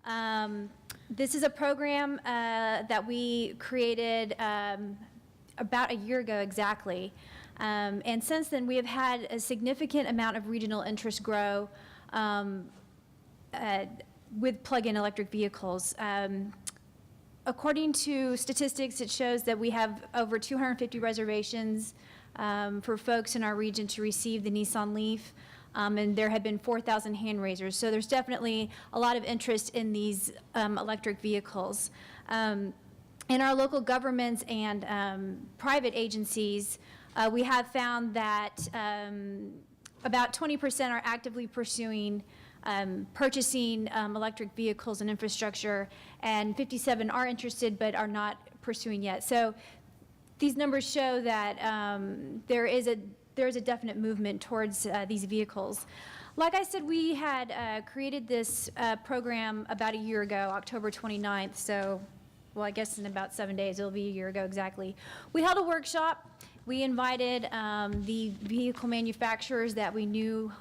This is a program that we created about a year ago exactly. And since then, we have had a significant amount of regional interest grow with plug-in electric vehicles. According to statistics, it shows that we have over 250 reservations for folks in our region to receive the Nissan Leaf. And there have been 4,000 hand raisers. So there's definitely a lot of interest in these electric vehicles. In our local governments and private agencies, we have found that about 20% are actively pursuing purchasing electric vehicles and infrastructure, and 57 are interested but are not pursuing yet. So these numbers show that there is a definite movement towards these vehicles. Like I said, we had created this program about a year ago, October 29th, so, well, I guess in about 7 days, it'll be a year ago exactly. We held a workshop. We invited the vehicle manufacturers that we knew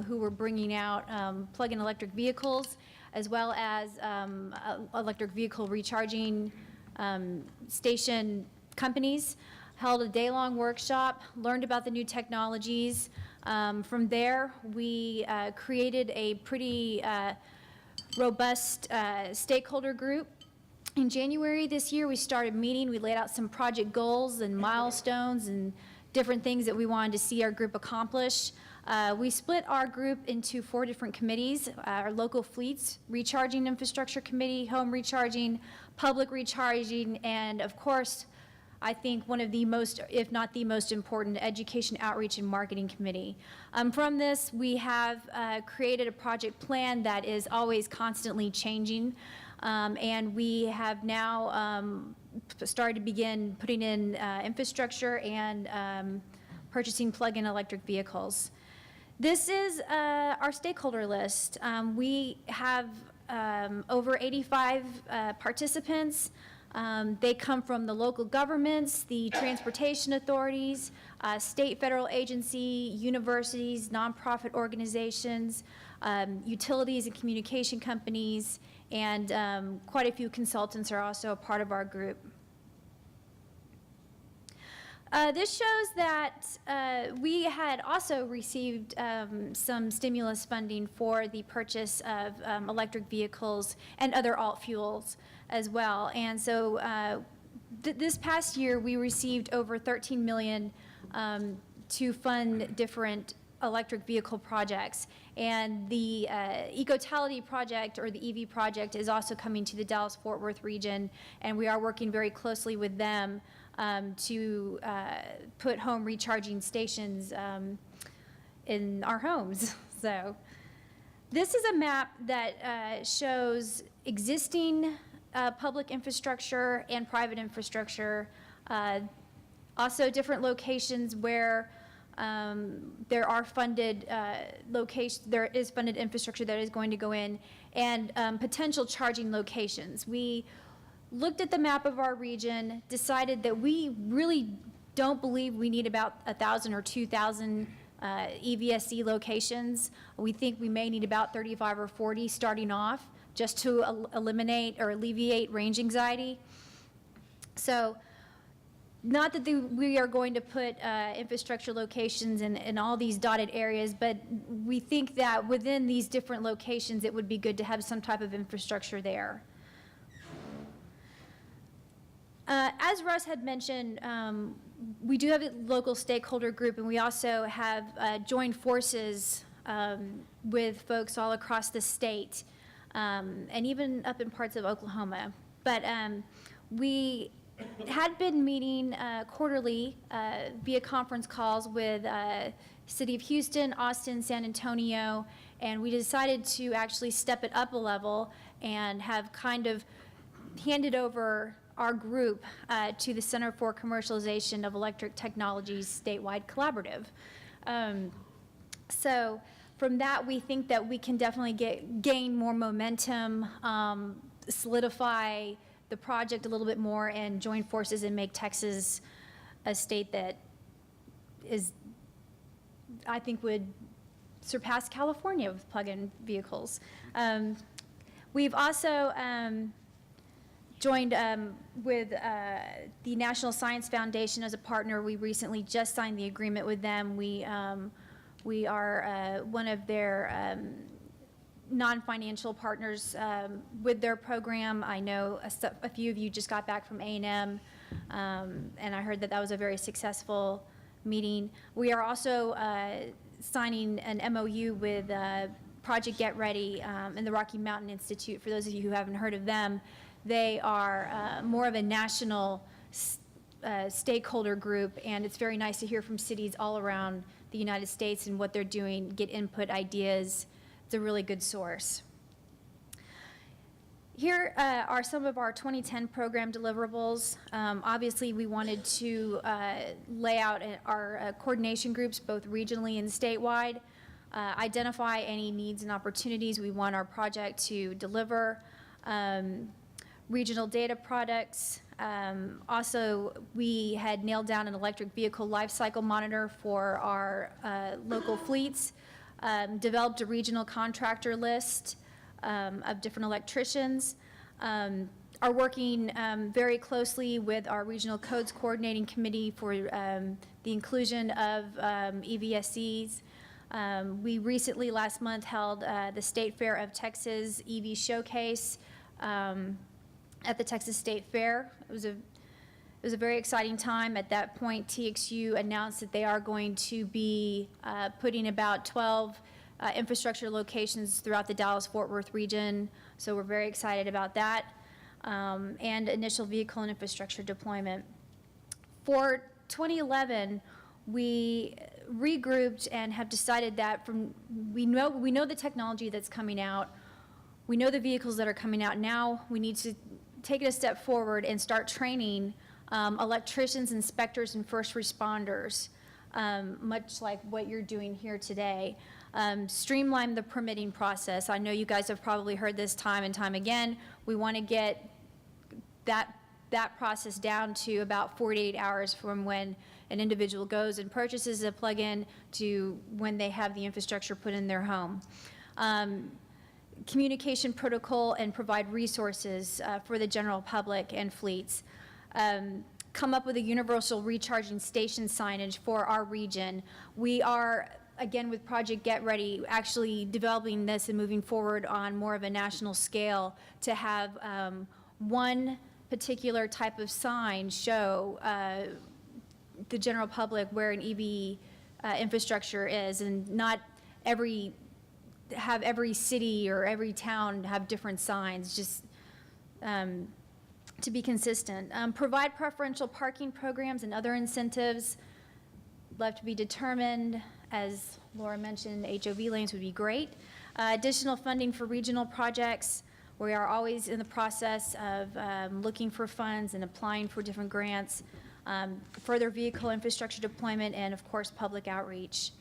who were bringing out plug-in electric vehicles, as well as electric vehicle recharging station companies. Held a day-long workshop, learned about the new technologies. From there, we created a pretty robust stakeholder group. In January this year, we started meeting. We laid out some project goals and milestones and different things that we wanted to see our group accomplish. We split our group into 4 different committees: our local fleets, recharging infrastructure committee, home recharging, public recharging, and of course, I think one of the most, if not the most important, education, outreach, and marketing committee. From this, we have created a project plan that is always constantly changing, and we have now started to begin putting in infrastructure and purchasing plug-in electric vehicles. This is our stakeholder list. We have over 85 participants. They come from the local governments, the transportation authorities, state, federal agency, universities, nonprofit organizations, utilities and communication companies, and quite a few consultants are also a part of our group. This shows that we had also received some stimulus funding for the purchase of electric vehicles and other alt fuels as well. And so this past year, we received over $13 million to fund different electric vehicle projects. And the Ecotality project, or the EV project, is also coming to the Dallas-Fort Worth region, and we are working very closely with them to put home recharging stations in our homes. So this is a map that shows existing public infrastructure and private infrastructure, also different locations where there are funded there is funded infrastructure that is going to go in, and potential charging locations. We looked at the map of our region, decided that we really don't believe we need about 1,000 or 2,000 EVSE locations. We think we may need about 35 or 40 starting off, just to eliminate or alleviate range anxiety. So, not that we are going to put infrastructure locations in all these dotted areas, but we think that within these different locations, it would be good to have some type of infrastructure there. As Russ had mentioned, we do have a local stakeholder group, and we also have joined forces with folks all across the state, and even up in parts of Oklahoma. But we had been meeting quarterly via conference calls with City of Houston, Austin, San Antonio, and we decided to actually step it up a level and have kind of handed over our group to the Center for Commercialization of Electric Technologies statewide collaborative. So from that, we think that we can definitely gain more momentum, solidify the project a little bit more, and join forces and make Texas a state that is, I think, would surpass California with plug-in vehicles. We've also joined with the National Science Foundation as a partner. We recently just signed the agreement with them. We are one of their non-financial partners with their program. I know a few of you just got back from A&M, and I heard that that was a very successful meeting. We are also signing an MOU with Project Get Ready and the Rocky Mountain Institute. For those of you who haven't heard of them, they are more of a national stakeholder group, and it's very nice to hear from cities all around the United States and what they're doing, get input, ideas. It's a really good source. Here are some of our 2010 program deliverables. Obviously, we wanted to lay out our coordination groups, both regionally and statewide, identify any needs and opportunities we want our project to deliver, regional data products. Also, we had nailed down an electric vehicle life cycle monitor for our local fleets, developed a regional contractor list of different electricians, are working very closely with our regional codes coordinating committee for the inclusion of EVSEs. We recently, last month, held the State Fair of Texas EV Showcase at the Texas State Fair. It was a very exciting time. At that point, TXU announced that they are going to be putting about 12 infrastructure locations throughout the Dallas-Fort Worth region, so we're very excited about that, and initial vehicle and infrastructure deployment. For 2011, we regrouped and have decided that we know the technology that's coming out, we know the vehicles that are coming out. Now we need to take it a step forward and start training electricians, inspectors, and first responders, much like what you're doing here today. Streamline the permitting process. I know you guys have probably heard this time and time again. We want to get that process down to about 48 hours from when an individual goes and purchases a plug-in to when they have the infrastructure put in their home. Communication protocol and provide resources for the general public and fleets. Come up with a universal recharging station signage for our region. We are, again, with Project Get Ready, actually developing this and moving forward on more of a national scale to have one particular type of sign show the general public where an EV infrastructure is, and not have every city or every town have different signs, just to be consistent. Provide preferential parking programs and other incentives, left to be determined. As Laura mentioned, HOV lanes would be great. Additional funding for regional projects. We are always in the process of looking for funds and applying for different grants. Further vehicle infrastructure deployment, and of course public outreach.